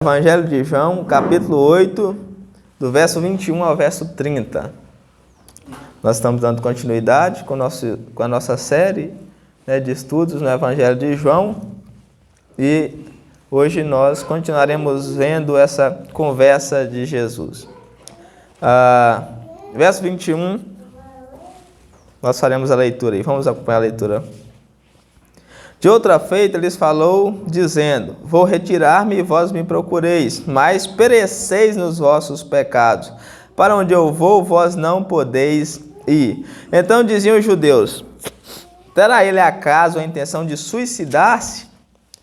Evangelho de João, capítulo 8, do verso 21 ao verso 30. Nós estamos dando continuidade com a nossa série, de estudos no Evangelho de João. E hoje nós continuaremos vendo essa conversa de Jesus. Verso 21, nós faremos a leitura aí. Vamos acompanhar a leitura. De outra feita, lhes falou, dizendo: Vou retirar-me e vós me procureis, mas pereceis nos vossos pecados. Para onde eu vou, vós não podeis ir. Então diziam os judeus: terá ele acaso a intenção de suicidar-se?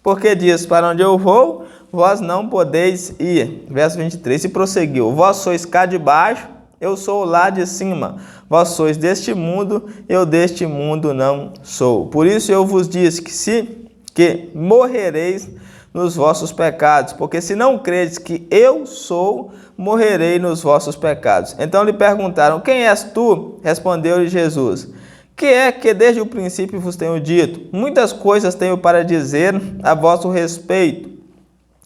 Porque diz: para onde eu vou, vós não podeis ir. Verso 23, e prosseguiu: Vós sois cá de baixo, eu sou lá de cima. Vós sois deste mundo, eu deste mundo não sou. Por isso eu vos disse que morrereis nos vossos pecados, porque se não credes que eu sou, morrerei nos vossos pecados. Então lhe perguntaram: quem és tu? Respondeu-lhe Jesus: que é que desde o princípio vos tenho dito? Muitas coisas tenho para dizer a vosso respeito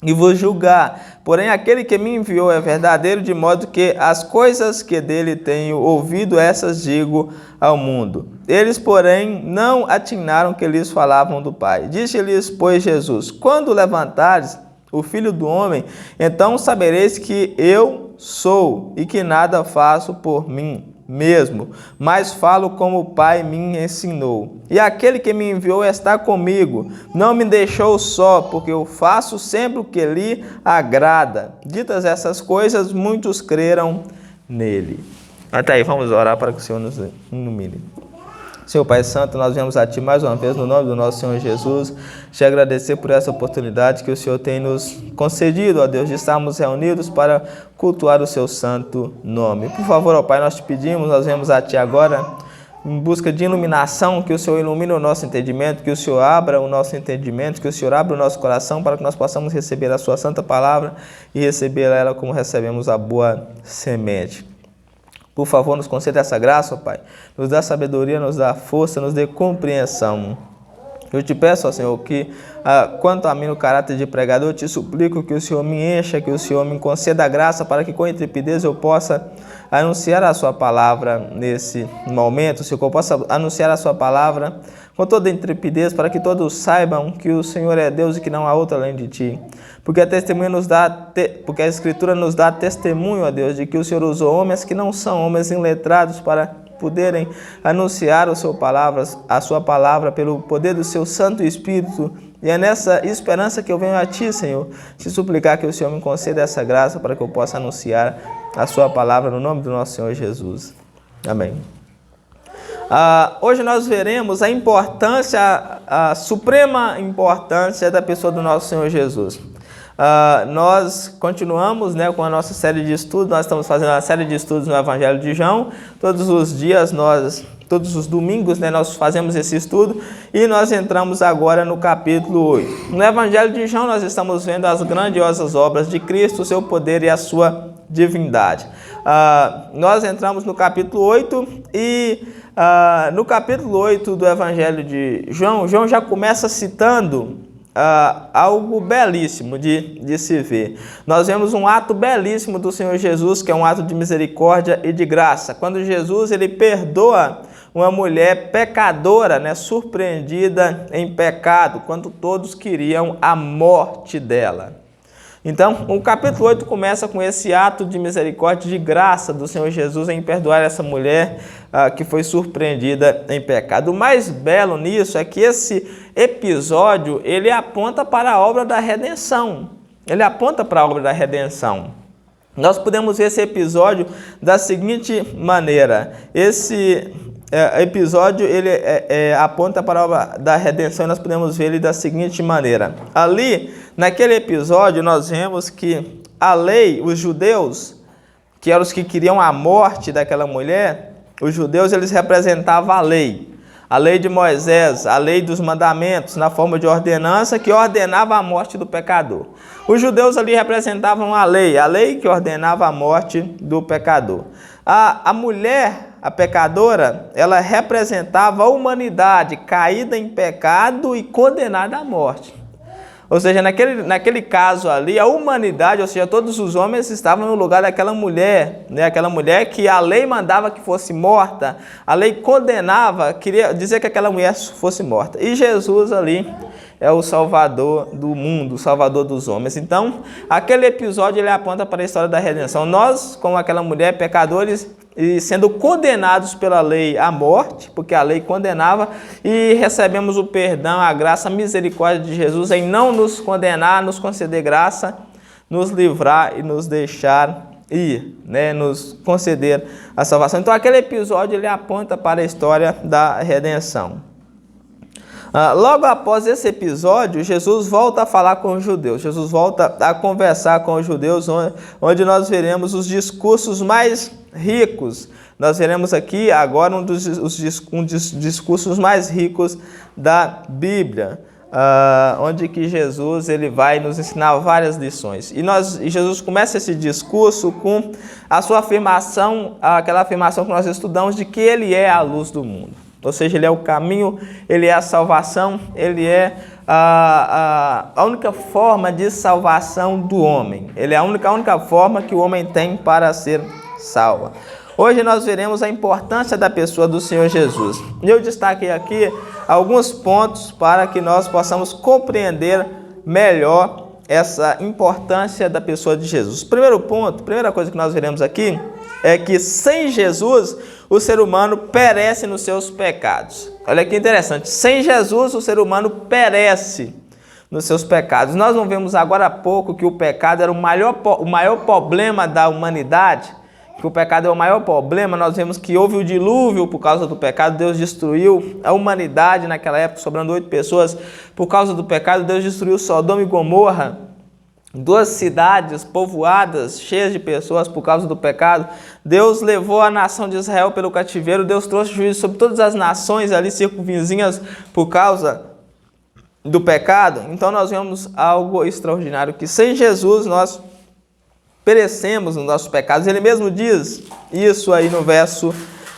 e vos julgar. Porém, aquele que me enviou é verdadeiro, de modo que as coisas que dele tenho ouvido, essas digo ao mundo. Eles, porém, não atinaram que lhes falavam do Pai. Disse-lhes, pois, Jesus: quando levantares o Filho do Homem, então sabereis que eu sou e que nada faço por mim mesmo, mas falo como o Pai me ensinou. E aquele que me enviou está comigo, não me deixou só, porque eu faço sempre o que lhe agrada. Ditas essas coisas, muitos creram nele. Até aí, vamos orar para que o Senhor nos ilumine. Senhor Pai Santo, nós viemos a Ti mais uma vez no nome do nosso Senhor Jesus, te agradecer por essa oportunidade que o Senhor tem nos concedido, ó Deus, de estarmos reunidos para cultuar o Seu santo nome. Por favor, ó Pai, nós te pedimos, nós viemos a Ti agora em busca de iluminação, que o Senhor ilumine o nosso entendimento, que o Senhor abra o nosso entendimento, que o Senhor abra o nosso coração para que nós possamos receber a Sua santa palavra e receber ela como recebemos a boa semente. Por favor, nos conceda essa graça, ó Pai. Nos dá sabedoria, nos dá força, nos dê compreensão. Eu te peço, ó Senhor, que quanto a mim no caráter de pregador, eu te suplico que o Senhor me encha, que o Senhor me conceda a graça para que com intrepidez eu possa anunciar a Sua palavra nesse momento, Senhor, que eu possa anunciar a Sua palavra com toda intrepidez, para que todos saibam que o Senhor é Deus e que não há outro além de Ti. Porque porque a Escritura nos dá testemunho, ó Deus, de que o Senhor usou homens que não são homens iletrados para poderem anunciar a Sua palavra pelo poder do Seu Santo Espírito. E é nessa esperança que eu venho a Ti, Senhor, te suplicar que o Senhor me conceda essa graça para que eu possa anunciar a Sua palavra no nome do nosso Senhor Jesus. Amém. Hoje nós veremos a importância, a suprema importância da pessoa do nosso Senhor Jesus. Nós continuamos com a nossa série de estudos. Nós estamos fazendo uma série de estudos no Evangelho de João. Todos os dias, todos os domingos, nós fazemos esse estudo e nós entramos agora no capítulo 8. No Evangelho de João nós estamos vendo as grandiosas obras de Cristo, o seu poder e a sua divindade. Nós entramos no capítulo 8 e no capítulo 8 do Evangelho de João, João já começa citando algo belíssimo de se ver. Nós vemos um ato belíssimo do Senhor Jesus, que é um ato de misericórdia e de graça. Quando Jesus ele perdoa uma mulher pecadora, surpreendida em pecado, quando todos queriam a morte dela. Então, o capítulo 8 começa com esse ato de misericórdia e de graça do Senhor Jesus em perdoar essa mulher que foi surpreendida em pecado. O mais belo nisso é que esse episódio, ele aponta para a obra da redenção. Ele aponta para a obra da redenção. Nós podemos ver esse episódio da seguinte maneira. Esse episódio ele aponta para a obra da redenção e nós podemos ver ele da seguinte maneira. Ali, naquele episódio, nós vemos que a lei, os judeus, que eram os que queriam a morte daquela mulher, os judeus eles representavam a lei de Moisés, a lei dos mandamentos, na forma de ordenança que ordenava a morte do pecador. Os judeus ali representavam a lei que ordenava a morte do pecador. A mulher, a pecadora, ela representava a humanidade caída em pecado e condenada à morte. Ou seja, naquele caso ali, a humanidade, ou seja, todos os homens estavam no lugar daquela mulher, né? Aquela mulher que a lei mandava que fosse morta, a lei condenava, queria dizer que aquela mulher fosse morta. E Jesus ali é o Salvador do mundo, o Salvador dos homens. Então, aquele episódio ele aponta para a história da redenção. Nós, como aquela mulher, pecadores, e sendo condenados pela lei à morte, porque a lei condenava, e recebemos o perdão, a graça, a misericórdia de Jesus em não nos condenar, nos conceder graça, nos livrar e nos deixar ir, né? Nos conceder a salvação. Então, aquele episódio ele aponta para a história da redenção. Logo após esse episódio, Jesus volta a falar com os judeus. Jesus volta a conversar com os judeus, onde nós veremos os discursos mais ricos. Nós veremos aqui agora um dos discursos mais ricos da Bíblia, onde que Jesus ele vai nos ensinar várias lições. E Jesus começa esse discurso com a sua afirmação, aquela afirmação que nós estudamos de que ele é a luz do mundo. Ou seja, ele é o caminho, ele é a salvação, ele é a única forma de salvação do homem. Ele é a única forma que o homem tem para ser salvo. Hoje nós veremos a importância da pessoa do Senhor Jesus. Eu destaquei aqui alguns pontos para que nós possamos compreender melhor essa importância da pessoa de Jesus. Primeiro ponto, primeira coisa que nós veremos aqui é que sem Jesus o ser humano perece nos seus pecados. Olha que interessante, sem Jesus o ser humano perece nos seus pecados. Nós não vemos agora há pouco que o pecado era o maior problema da humanidade, que o pecado é o maior problema. Nós vemos que houve o dilúvio por causa do pecado, Deus destruiu a humanidade naquela época, sobrando 8 pessoas. Por causa do pecado, Deus destruiu Sodoma e Gomorra, 2 cidades povoadas, cheias de pessoas por causa do pecado. Deus levou a nação de Israel pelo cativeiro, Deus trouxe juízo sobre todas as nações ali circunvizinhas por causa do pecado. Então nós vemos algo extraordinário, que sem Jesus nós perecemos nos nossos pecados. Ele mesmo diz isso aí no verso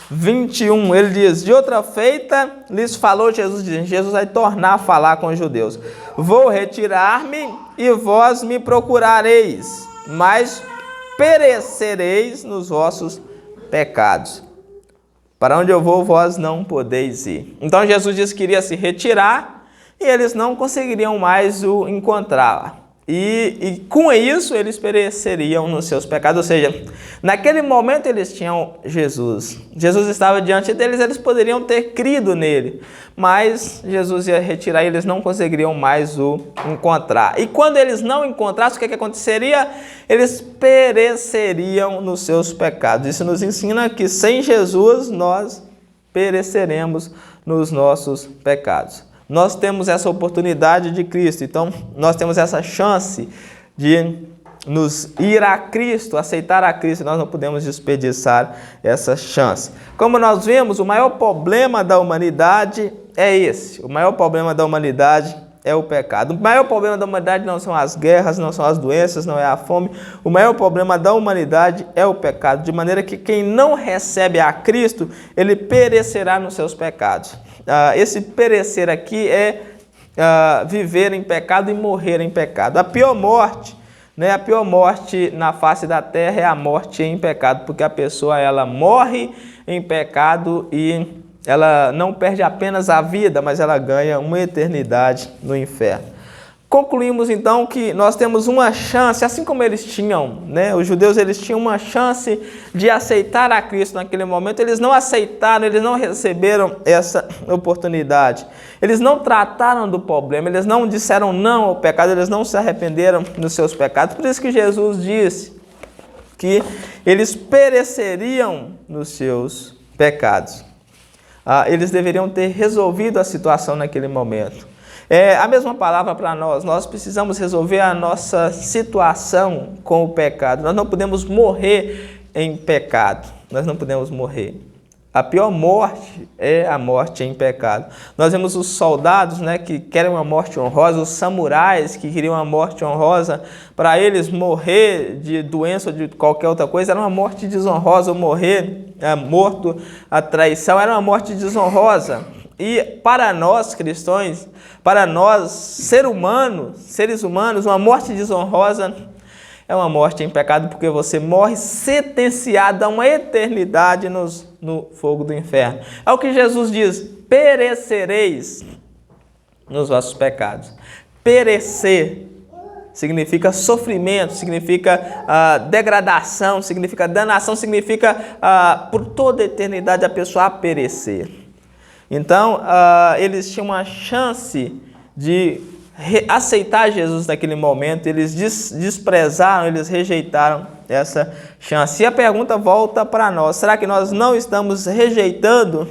21, ele diz: de outra feita lhes falou Jesus, dizendo, Jesus vai tornar a falar com os judeus: vou retirar-me e vós me procurareis, mas perecereis nos vossos pecados. Para onde eu vou, vós não podeis ir. Então Jesus disse que iria se retirar e eles não conseguiriam mais o encontrar. E com isso eles pereceriam nos seus pecados. Ou seja, naquele momento eles tinham Jesus. Jesus estava diante deles, eles poderiam ter crido nele. Mas Jesus ia retirar e eles não conseguiriam mais o encontrar. E quando eles não encontrassem, o que aconteceria? Eles pereceriam nos seus pecados. Isso nos ensina que sem Jesus nós pereceremos nos nossos pecados. Nós temos essa oportunidade de Cristo, então nós temos essa chance de nos ir a Cristo, aceitar a Cristo, nós não podemos desperdiçar essa chance. Como nós vemos, o maior problema da humanidade é esse, o maior problema da humanidade é o pecado. O maior problema da humanidade não são as guerras, não são as doenças, não é a fome, o maior problema da humanidade é o pecado, de maneira que quem não recebe a Cristo, ele perecerá nos seus pecados. Esse perecer aqui é viver em pecado e morrer em pecado. A pior morte, né? A pior morte na face da terra é a morte em pecado, porque a pessoa ela morre em pecado e ela não perde apenas a vida, mas ela ganha uma eternidade no inferno. Concluímos então que nós temos uma chance, assim como eles tinham, né? Os judeus eles tinham uma chance de aceitar a Cristo naquele momento. Eles não aceitaram, eles não receberam essa oportunidade. Eles não trataram do problema, eles não disseram não ao pecado, eles não se arrependeram dos seus pecados. Por isso que Jesus disse que eles pereceriam nos seus pecados. Eles deveriam ter resolvido a situação naquele momento. É a mesma palavra para nós. Nós precisamos resolver a nossa situação com o pecado. Nós não podemos morrer em pecado. Nós não podemos morrer. A pior morte é a morte em pecado. Nós vemos os soldados, né, que querem uma morte honrosa, os samurais que queriam uma morte honrosa. Para eles, morrer de doença ou de qualquer outra coisa era uma morte desonrosa. Ou morrer morto à traição era uma morte desonrosa. E para nós cristãos, para nós seres humanos, uma morte desonrosa é uma morte em pecado, porque você morre sentenciado a uma eternidade no fogo do inferno. É o que Jesus diz: perecereis nos vossos pecados. Perecer significa sofrimento, significa degradação, significa danação, significa por toda a eternidade a pessoa perecer. Então, eles tinham uma chance de aceitar Jesus naquele momento, eles desprezaram, eles rejeitaram essa chance. E a pergunta volta para nós: será que nós não estamos rejeitando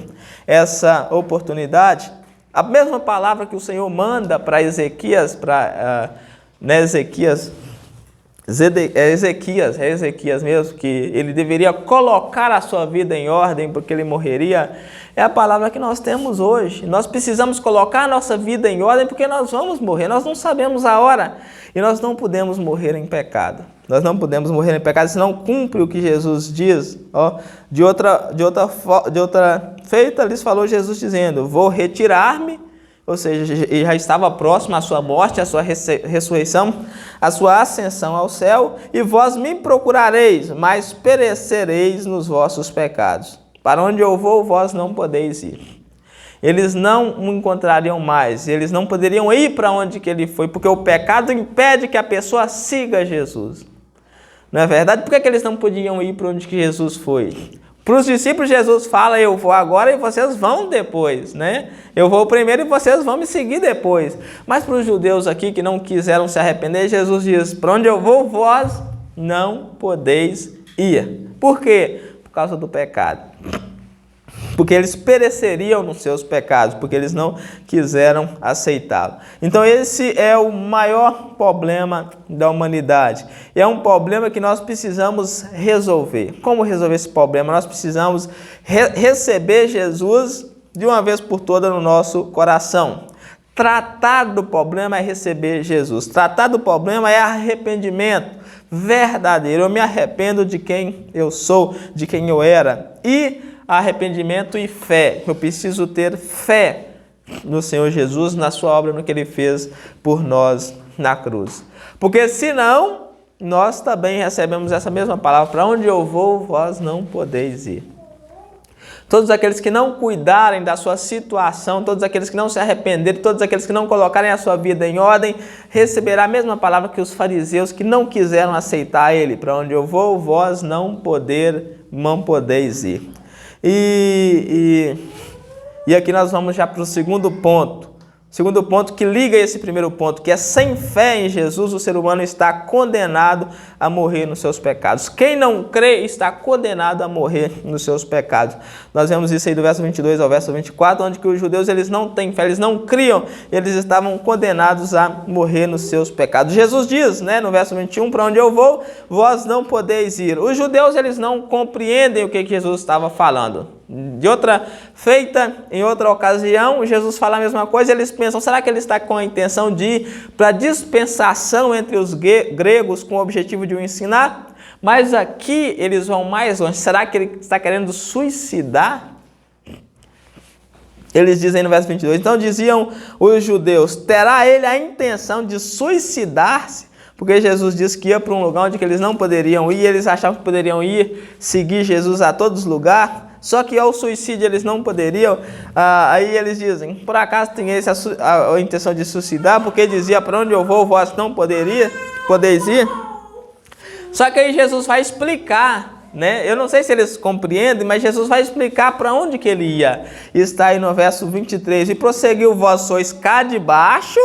essa oportunidade? A mesma palavra que o Senhor manda para Ezequias, Ezequias mesmo, que ele deveria colocar a sua vida em ordem porque ele morreria, é a palavra que nós temos hoje. Nós precisamos colocar a nossa vida em ordem porque nós vamos morrer, nós não sabemos a hora e nós não podemos morrer em pecado. Nós não podemos morrer em pecado se não cumpre o que Jesus diz. De outra feita, lhes falou Jesus dizendo: vou retirar-me. Ou seja, já estava próximo a sua morte, a sua ressurreição, a sua ascensão ao céu, e vós me procurareis, mas perecereis nos vossos pecados. Para onde eu vou, vós não podeis ir. Eles não o encontrariam mais, eles não poderiam ir para onde que ele foi, porque o pecado impede que a pessoa siga Jesus. Não é verdade? Por que eles não podiam ir para onde que Jesus foi? Para os discípulos, Jesus fala: eu vou agora e vocês vão depois, né? Eu vou primeiro e vocês vão me seguir depois. Mas para os judeus aqui que não quiseram se arrepender, Jesus diz: para onde eu vou, vós não podeis ir. Por quê? Por causa do pecado. Porque eles pereceriam nos seus pecados, porque eles não quiseram aceitá-lo. Então esse é o maior problema da humanidade. E é um problema que nós precisamos resolver. Como resolver esse problema? Nós precisamos receber Jesus de uma vez por todas no nosso coração. Tratar do problema é receber Jesus. Tratar do problema é arrependimento verdadeiro. Eu me arrependo de quem eu sou, de quem eu era. E arrependimento e fé. Eu preciso ter fé no Senhor Jesus, na sua obra, no que Ele fez por nós na cruz. Porque senão, nós também recebemos essa mesma palavra: para onde eu vou, vós não podeis ir. Todos aqueles que não cuidarem da sua situação, todos aqueles que não se arrependerem, todos aqueles que não colocarem a sua vida em ordem, receberá a mesma palavra que os fariseus que não quiseram aceitar Ele: para onde eu vou, vós não podeis ir. E aqui nós vamos já para o segundo ponto. Segundo ponto que liga esse primeiro ponto, que é: sem fé em Jesus, o ser humano está condenado a morrer nos seus pecados. Quem não crê está condenado a morrer nos seus pecados. Nós vemos isso aí do verso 22 ao verso 24, onde que os judeus eles não têm fé, eles não criam, eles estavam condenados a morrer nos seus pecados. Jesus diz, né, no verso 21, para onde eu vou, vós não podeis ir. Os judeus eles não compreendem o que Jesus estava falando. De outra feita, em outra ocasião, Jesus fala a mesma coisa, eles pensam: será que ele está com a intenção de ir para a dispensação entre os gregos com o objetivo de o ensinar? Mas aqui eles vão mais longe. Será que ele está querendo suicidar? Eles dizem no verso 22, então diziam os judeus: terá ele a intenção de suicidar-se? Porque Jesus disse que ia para um lugar onde eles não poderiam ir, eles achavam que poderiam ir, seguir Jesus a todos os lugares. Só que ao suicídio eles não poderiam. Aí eles dizem: por acaso tem esse a intenção de suicidar? Porque dizia: para onde eu vou, vós não podeis ir. Só que aí Jesus vai explicar, né? Eu não sei se eles compreendem, mas Jesus vai explicar para onde que ele ia. Está aí no verso 23. E prosseguiu: vós sois cá de baixo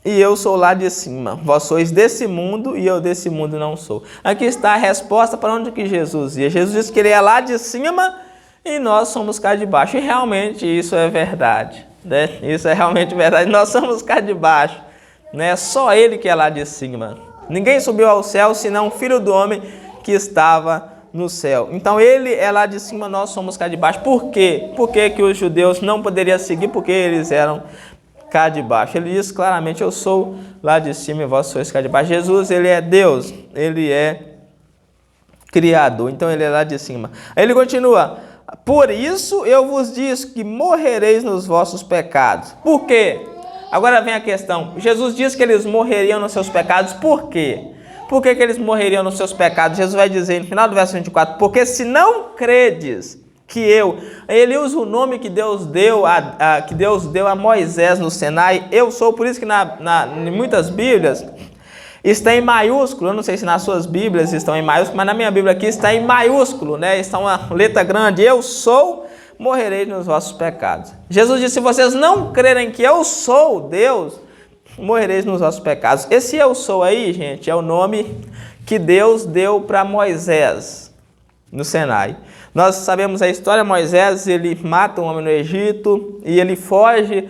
e eu sou lá de cima. Vós sois desse mundo e eu desse mundo não sou. Aqui está a resposta para onde que Jesus ia. Jesus disse que ele é lá de cima e nós somos cá de baixo. E realmente isso é verdade, né? Isso é realmente verdade. Nós somos cá de baixo, né? Só ele que é lá de cima. Ninguém subiu ao céu senão o Filho do Homem que estava no céu. Então ele é lá de cima, nós somos cá de baixo. Por quê? Por que que os judeus não poderiam seguir? Porque eles eram cá de baixo. Ele diz claramente: eu sou lá de cima e vós sois cá de baixo. Jesus, ele é Deus, ele é Criador, então ele é lá de cima. Aí ele continua: por isso eu vos disse que morrereis nos vossos pecados. Por quê? Agora vem a questão. Jesus disse que eles morreriam nos seus pecados. Por quê? Por que eles morreriam nos seus pecados? Jesus vai dizer no final do verso 24, porque se não credes que ele usa o nome que Deus deu a Moisés no Sinai, eu sou, por isso que em muitas Bíblias está em maiúsculo. Eu não sei se nas suas Bíblias estão em maiúsculo, mas na minha Bíblia aqui está em maiúsculo, né? Está uma letra grande, eu sou, morrereis nos vossos pecados. Jesus disse, se vocês não crerem que eu sou Deus, morrereis nos vossos pecados. Esse eu sou aí, gente, é o nome que Deus deu para Moisés no Sinai. Nós sabemos a história. Moisés, ele mata um homem no Egito e ele foge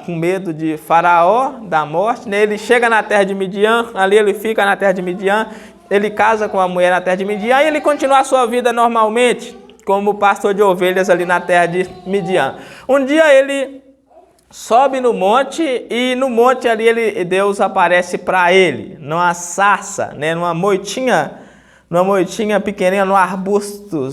com medo de Faraó, da morte, né? Ele chega na terra de Midian, ali ele fica na terra de Midian, ele casa com a mulher na terra de Midian e ele continua a sua vida normalmente, como pastor de ovelhas ali na terra de Midian. Um dia ele sobe no monte e no monte ali Deus aparece para ele, numa sarça, né? numa moitinha pequenininha, no arbusto,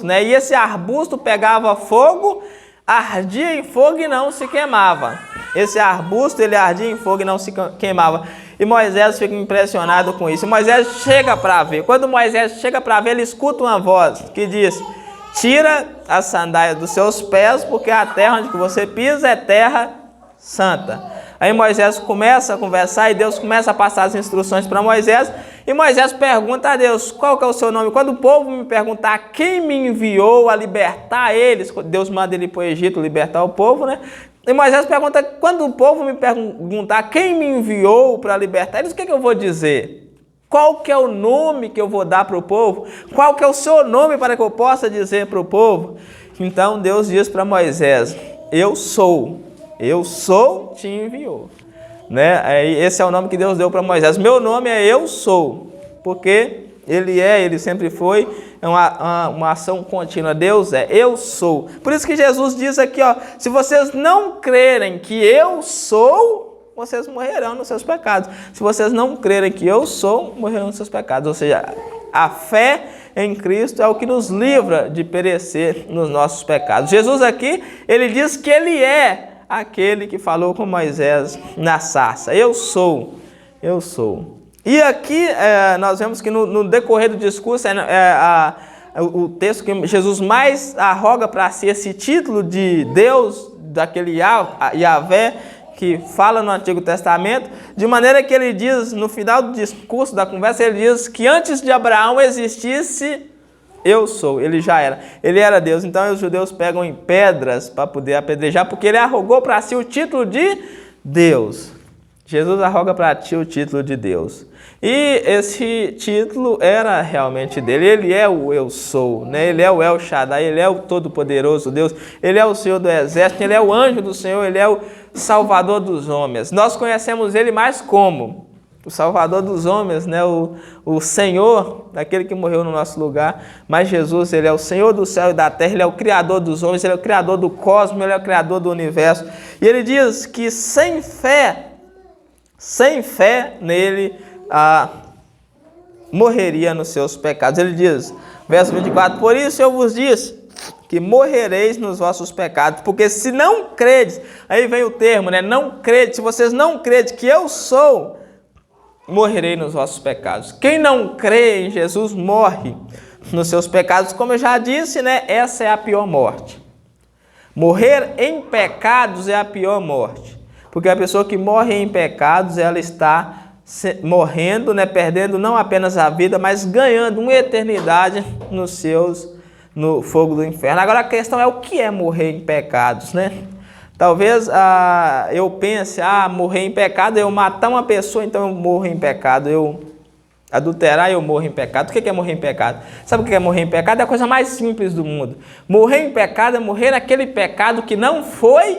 né? E esse arbusto pegava fogo, ardia em fogo e não se queimava. Esse arbusto, ele ardia em fogo e não se queimava. E Moisés fica impressionado com isso. E Moisés chega para ver. Quando Moisés chega para ver, ele escuta uma voz que diz, tira a sandália dos seus pés, porque a terra onde você pisa é terra santa. Aí Moisés começa a conversar e Deus começa a passar as instruções para Moisés. E Moisés pergunta a Deus, qual que é o seu nome? Quando o povo me perguntar quem me enviou a libertar eles, Deus manda ele para o Egito libertar o povo, né? E Moisés pergunta, quando o povo me perguntar quem me enviou para libertar eles, o que eu vou dizer? Qual que é o nome que eu vou dar para o povo? Qual que é o seu nome para que eu possa dizer para o povo? Então Deus diz para Moisés, eu sou, te enviou. Né? Esse é o nome que Deus deu para Moisés. Meu nome é eu sou, porque ele sempre foi, é uma ação contínua. Deus é, eu sou. Por isso que Jesus diz aqui, ó, se vocês não crerem que eu sou, vocês morrerão nos seus pecados. Se vocês não crerem que eu sou, morrerão nos seus pecados. Ou seja, a fé em Cristo é o que nos livra de perecer nos nossos pecados. Jesus aqui, ele diz que ele é aquele que falou com Moisés na sarça. Eu sou. E aqui nós vemos que no decorrer do discurso, o texto que Jesus mais arroga para si esse título de Deus, daquele Yahvé, que fala no Antigo Testamento, de maneira que ele diz, no final do discurso, da conversa, ele diz que antes de Abraão existisse, eu sou, ele já era. Ele era Deus. Então os judeus pegam em pedras para poder apedrejar, porque ele arrogou para si o título de Deus. Jesus arroga para ti o título de Deus. E esse título era realmente dele. Ele é o eu sou, né? Ele é o El Shaddai, ele é o Todo-Poderoso Deus. Ele é o Senhor do Exército, ele é o anjo do Senhor, ele é o Salvador dos homens. Nós conhecemos ele mais como o Salvador dos homens, né? O Senhor, aquele que morreu no nosso lugar. Mas Jesus, ele é o Senhor do céu e da terra, ele é o Criador dos homens, ele é o Criador do cosmos, ele é o Criador do universo. E ele diz que sem fé nele, morreria nos seus pecados. Ele diz, verso 24, por isso eu vos disse que morrereis nos vossos pecados, porque se não credes, aí vem o termo, né? Não credes, se vocês não credes que eu sou, morrerei nos vossos pecados. Quem não crê em Jesus morre nos seus pecados. Como eu já disse, né? Essa é a pior morte. Morrer em pecados é a pior morte. Porque a pessoa que morre em pecados, ela está morrendo, né? Perdendo não apenas a vida, mas ganhando uma eternidade no fogo do inferno. Agora a questão é o que é morrer em pecados, né? Talvez eu pense, morrer em pecado, eu matar uma pessoa, então eu morro em pecado. Eu adulterar, eu morro em pecado. O que é morrer em pecado? Sabe o que é morrer em pecado? É a coisa mais simples do mundo. Morrer em pecado é morrer naquele pecado que não foi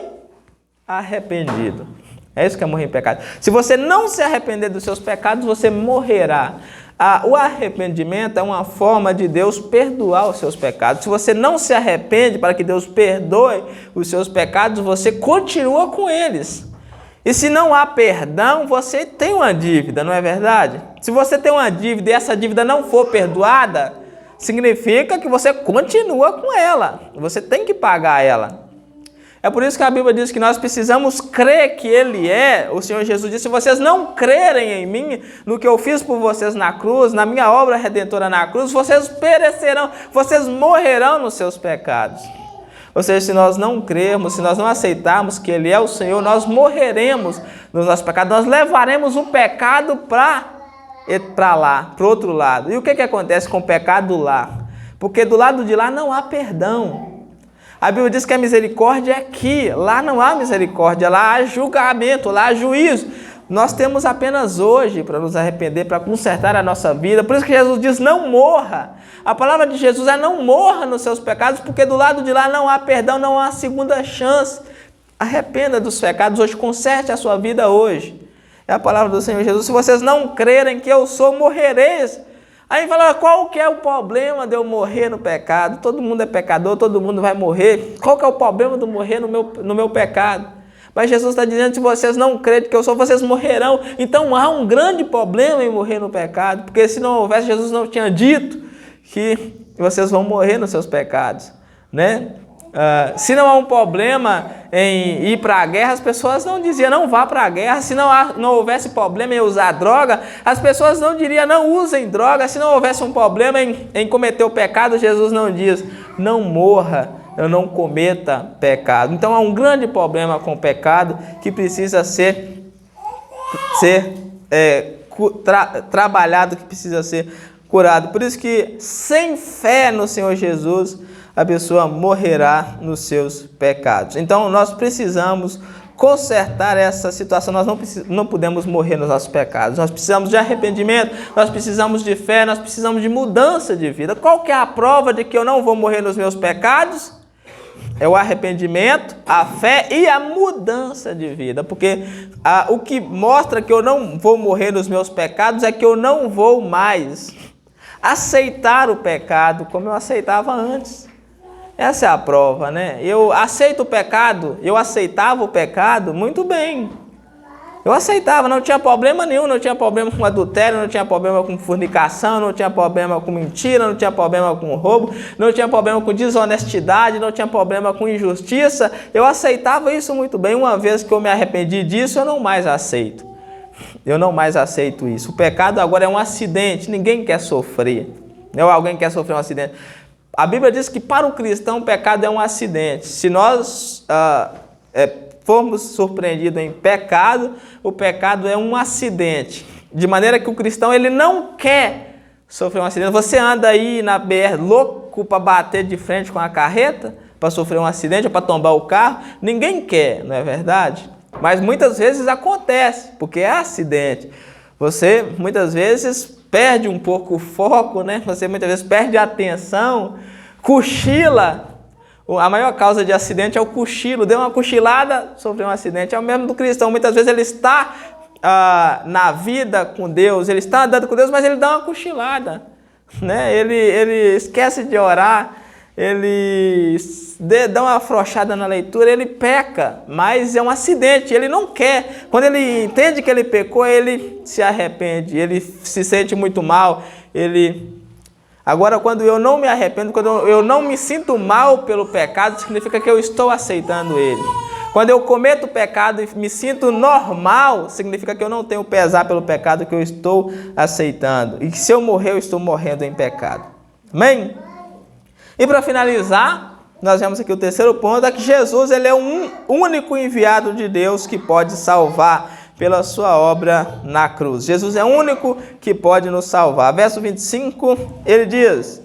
arrependido. É isso que é morrer em pecado. Se você não se arrepender dos seus pecados, você morrerá. O arrependimento é uma forma de Deus perdoar os seus pecados. Se você não se arrepende para que Deus perdoe os seus pecados, você continua com eles. E se não há perdão, você tem uma dívida, não é verdade? Se você tem uma dívida e essa dívida não for perdoada, significa que você continua com ela. Você tem que pagar ela. É por isso que a Bíblia diz que nós precisamos crer que Ele é. O Senhor Jesus disse: se vocês não crerem em mim, no que eu fiz por vocês na cruz, na minha obra redentora na cruz, vocês perecerão, vocês morrerão nos seus pecados. Ou seja, se nós não crermos, se nós não aceitarmos que Ele é o Senhor, nós morreremos nos nossos pecados, nós levaremos o pecado para lá, para o outro lado. E o que acontece com o pecado lá? Porque do lado de lá não há perdão. A Bíblia diz que a misericórdia é aqui, lá não há misericórdia, lá há julgamento, lá há juízo. Nós temos apenas hoje para nos arrepender, para consertar a nossa vida. Por isso que Jesus diz: não morra. A palavra de Jesus é: não morra nos seus pecados, porque do lado de lá não há perdão, não há segunda chance. Arrependa dos pecados hoje, conserte a sua vida hoje. É a palavra do Senhor Jesus: se vocês não crerem que eu sou, morrereis. Aí fala: qual que é o problema de eu morrer no pecado? Todo mundo é pecador, todo mundo vai morrer. Qual que é o problema de eu morrer no meu pecado? Mas Jesus está dizendo: se vocês não crerem que eu sou, vocês morrerão. Então há um grande problema em morrer no pecado, porque se não houvesse, Jesus não tinha dito que vocês vão morrer nos seus pecados, né? Se não há um problema em ir para a guerra, as pessoas não diziam: não vá para a guerra. Se não houvesse problema em usar droga, as pessoas não diriam: não usem droga. Se não houvesse um problema em cometer o pecado, Jesus não diz: não morra, eu não cometa pecado. Então há um grande problema com o pecado que precisa ser trabalhado, que precisa ser curado. Por isso que sem fé no Senhor Jesus, a pessoa morrerá nos seus pecados. Então nós precisamos consertar essa situação. Nós não podemos morrer nos nossos pecados. Nós precisamos de arrependimento, nós precisamos de fé, nós precisamos de mudança de vida. Qual que é a prova de que eu não vou morrer nos meus pecados? É o arrependimento, a fé e a mudança de vida. Porque o que mostra que eu não vou morrer nos meus pecados é que eu não vou mais aceitar o pecado como eu aceitava antes. Essa é a prova, né? Eu aceito o pecado, eu aceitava o pecado muito bem. Eu aceitava, não tinha problema nenhum, não tinha problema com adultério, não tinha problema com fornicação, não tinha problema com mentira, não tinha problema com roubo, não tinha problema com desonestidade, não tinha problema com injustiça. Eu aceitava isso muito bem. Uma vez que eu me arrependi disso, eu não mais aceito. Eu não mais aceito isso. O pecado agora é um acidente, ninguém quer sofrer. Ou alguém quer sofrer um acidente. A Bíblia diz que para o cristão o pecado é um acidente. Se nós formos surpreendidos em pecado, o pecado é um acidente. De maneira que o cristão ele não quer sofrer um acidente. Você anda aí na BR louco para bater de frente com a carreta, para sofrer um acidente ou para tombar o carro? Ninguém quer, não é verdade? Mas muitas vezes acontece, porque é acidente. Você muitas vezes perde um pouco o foco, né? Você muitas vezes perde a atenção, cochila. A maior causa de acidente é o cochilo. Deu uma cochilada, sofreu um acidente. É o mesmo do cristão. Muitas vezes ele está na vida com Deus, ele está andando com Deus, mas ele dá uma cochilada, né? Ele esquece de orar, ele dá uma afrouxada na leitura, ele peca, mas é um acidente, ele não quer. Quando ele entende que ele pecou, ele se arrepende, ele se sente muito mal. Agora, quando eu não me arrependo, quando eu não me sinto mal pelo pecado, significa que eu estou aceitando ele. Quando eu cometo pecado e me sinto normal, significa que eu não tenho pesar pelo pecado que eu estou aceitando. E que se eu morrer, eu estou morrendo em pecado. Amém? E para finalizar, nós vemos aqui o terceiro ponto, é que Jesus ele é um único enviado de Deus que pode salvar pela sua obra na cruz. Jesus é o único que pode nos salvar. Verso 25, ele diz,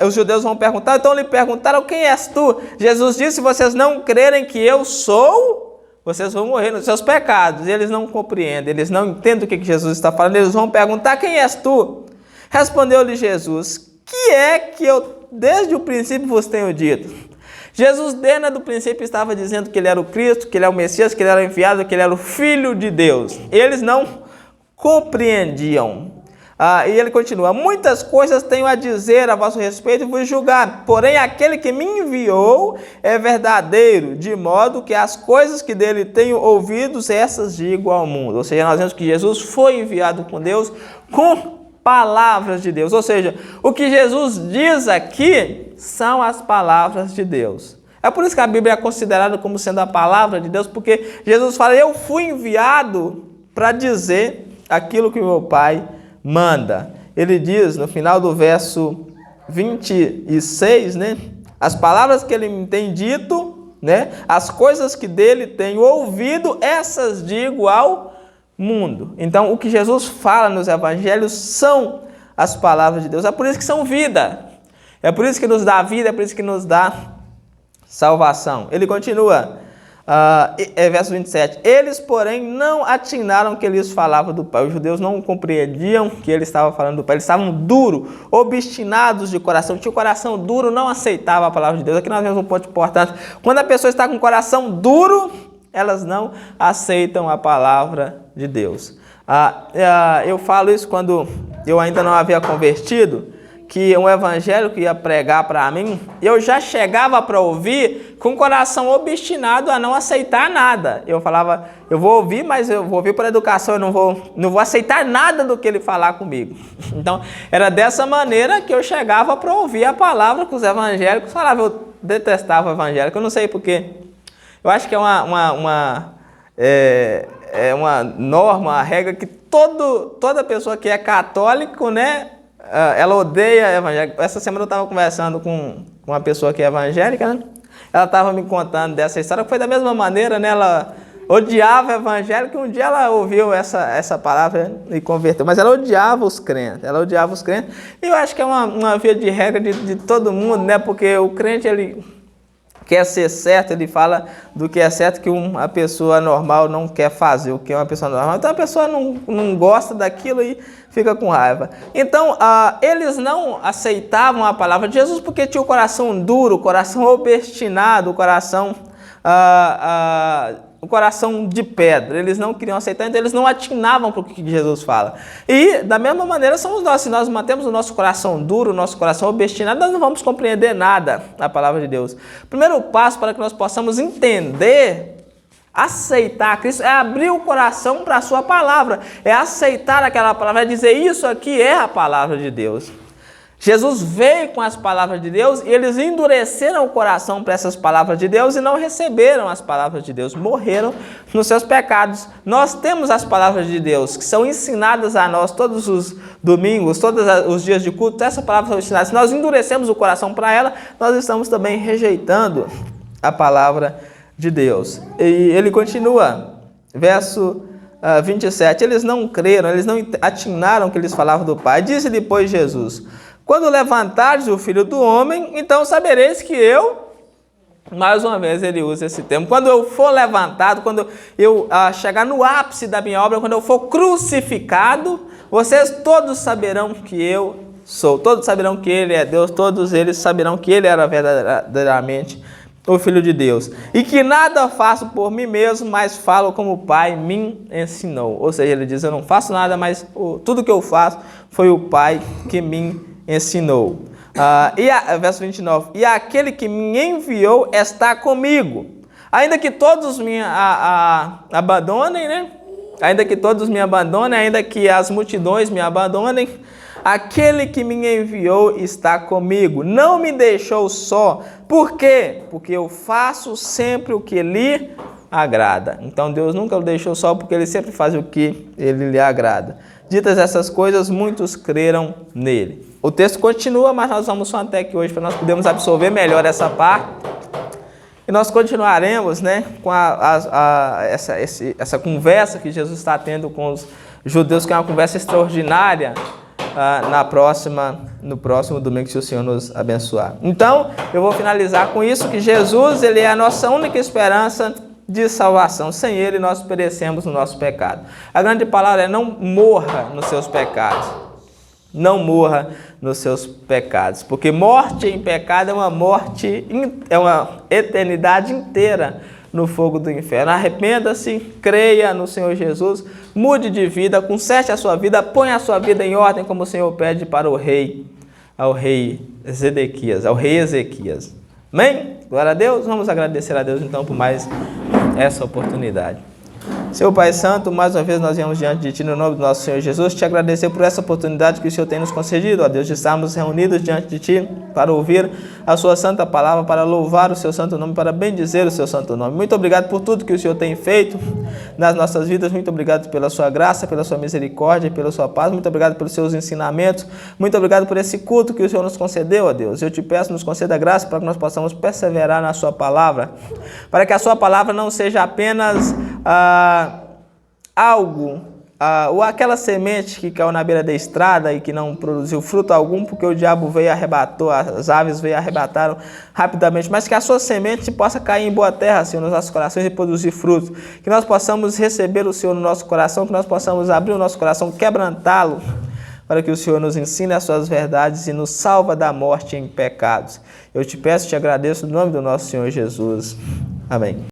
os judeus vão perguntar, então lhe perguntaram: quem és tu? Jesus disse: se vocês não crerem que eu sou, vocês vão morrer nos seus pecados. E eles não compreendem, eles não entendem o que Jesus está falando, eles vão perguntar: quem és tu? Respondeu-lhe Jesus: que é que eu desde o princípio vos tenho dito? Jesus, desde o princípio, estava dizendo que ele era o Cristo, que ele é o Messias, que ele era o enviado, que ele era o Filho de Deus. Eles não compreendiam. E ele continua: muitas coisas tenho a dizer a vosso respeito e vos julgar, porém aquele que me enviou é verdadeiro, de modo que as coisas que dele tenho ouvido, essas digo ao mundo. Ou seja, nós vemos que Jesus foi enviado por Deus com palavras de Deus. Ou seja, o que Jesus diz aqui são as palavras de Deus. É por isso que a Bíblia é considerada como sendo a palavra de Deus, porque Jesus fala, eu fui enviado para dizer aquilo que o meu Pai manda. Ele diz no final do verso 26, né? As palavras que ele me tem dito, né? As coisas que dele tenho ouvido, essas digo ao mundo. Então, o que Jesus fala nos evangelhos são as palavras de Deus. É por isso que são vida. É por isso que nos dá vida, é por isso que nos dá salvação. Ele continua, verso 27. Eles, porém, não atinaram que lhes falava do Pai. Os judeus não compreendiam que ele estava falando do Pai. Eles estavam duros, obstinados de coração. Tinha o coração duro, não aceitava a palavra de Deus. Aqui nós vemos um ponto importante. Quando a pessoa está com o coração duro, elas não aceitam a palavra de Deus. Eu falo isso quando eu ainda não havia convertido, que um evangélico ia pregar para mim, eu já chegava para ouvir com o coração obstinado a não aceitar nada. Eu falava, eu vou ouvir, mas eu vou ouvir por educação, eu não vou aceitar nada do que ele falar comigo. Então, era dessa maneira que eu chegava para ouvir a palavra que os evangélicos falavam. Eu detestava o evangélico, eu não sei porquê. Eu acho que é uma norma, uma regra que toda pessoa que é católico, né, ela odeia evangélico. Essa semana eu estava conversando com uma pessoa que é evangélica, né? Ela estava me contando dessa história, que foi da mesma maneira, né? Ela odiava evangélico, e um dia ela ouviu essa palavra e converteu, mas ela odiava os crentes, e eu acho que é uma via de regra de todo mundo, né? Porque o crente, ele quer ser certo, ele fala do que é certo, que uma pessoa normal não quer fazer o que é uma pessoa normal. Então a pessoa não gosta daquilo e fica com raiva. Então eles não aceitavam a palavra de Jesus porque tinha o coração duro, o coração obstinado, o coração de pedra. Eles não queriam aceitar, então eles não atinavam para o que Jesus fala. E da mesma maneira somos nós. Se nós mantemos o nosso coração duro, o nosso coração obstinado, nós não vamos compreender nada da palavra de Deus. O primeiro passo para que nós possamos entender, aceitar Cristo, é abrir o coração para a sua palavra, é aceitar aquela palavra, é dizer, isso aqui é a palavra de Deus. Jesus veio com as palavras de Deus e eles endureceram o coração para essas palavras de Deus e não receberam as palavras de Deus, morreram nos seus pecados. Nós temos as palavras de Deus que são ensinadas a nós todos os domingos, todos os dias de culto, essas palavras são ensinadas. Se nós endurecemos o coração para ela, nós estamos também rejeitando a palavra de Deus. E ele continua, verso 27, eles não creram, eles não atinaram que eles falavam do Pai. Disse depois Jesus, quando levantares o Filho do Homem, então sabereis que eu, mais uma vez ele usa esse termo, quando eu for levantado, quando eu chegar no ápice da minha obra, quando eu for crucificado, vocês todos saberão que eu sou, todos saberão que ele é Deus, todos eles saberão que ele era verdadeiramente o Filho de Deus. E que nada faço por mim mesmo, mas falo como o Pai me ensinou. Ou seja, ele diz, eu não faço nada, mas tudo que eu faço foi o Pai que me ensinou. Verso 29, e aquele que me enviou está comigo. Ainda que todos me abandonem, né? Ainda que todos me abandonem, ainda que as multidões me abandonem, aquele que me enviou está comigo. Não me deixou só. Por quê? Porque eu faço sempre o que lhe agrada. Então Deus nunca o deixou só, porque ele sempre faz o que ele lhe agrada. Ditas essas coisas, muitos creram nele. O texto continua, mas nós vamos só até aqui hoje para nós podermos absorver melhor essa parte. E nós continuaremos, né, com essa conversa que Jesus está tendo com os judeus, que é uma conversa extraordinária, no próximo domingo, se o Senhor nos abençoar. Então, eu vou finalizar com isso, que Jesus, ele é a nossa única esperança de salvação. Sem ele, nós perecemos no nosso pecado. A grande palavra é não morra nos seus pecados. Não morra nos seus pecados. Porque morte em pecado é uma eternidade inteira no fogo do inferno. Arrependa-se, creia no Senhor Jesus, mude de vida, conserte a sua vida, ponha a sua vida em ordem, como o Senhor pede para ao rei Ezequias. Amém? Glória a Deus. Vamos agradecer a Deus então por mais essa oportunidade. Seu Pai Santo, mais uma vez nós viemos diante de Ti no nome do nosso Senhor Jesus, te agradecer por essa oportunidade que o Senhor tem nos concedido, ó Deus, de estarmos reunidos diante de Ti para ouvir a Sua santa palavra, para louvar o Seu santo nome, para bendizer o Seu santo nome. Muito obrigado por tudo que o Senhor tem feito nas nossas vidas, muito obrigado pela Sua graça, pela Sua misericórdia, pela Sua paz, muito obrigado pelos Seus ensinamentos, muito obrigado por esse culto que o Senhor nos concedeu, ó Deus. Eu te peço, nos conceda graça para que nós possamos perseverar na Sua palavra, para que a Sua palavra não seja apenas ou aquela semente que caiu na beira da estrada e que não produziu fruto algum, porque o diabo veio e arrebatou, as aves veio e arrebataram rapidamente, mas que a sua semente possa cair em boa terra, Senhor, nos nossos corações e produzir frutos, que nós possamos receber o Senhor no nosso coração, que nós possamos abrir o nosso coração, quebrantá-lo, para que o Senhor nos ensine as suas verdades e nos salva da morte em pecados. Eu te peço e te agradeço no nome do nosso Senhor Jesus. Amém.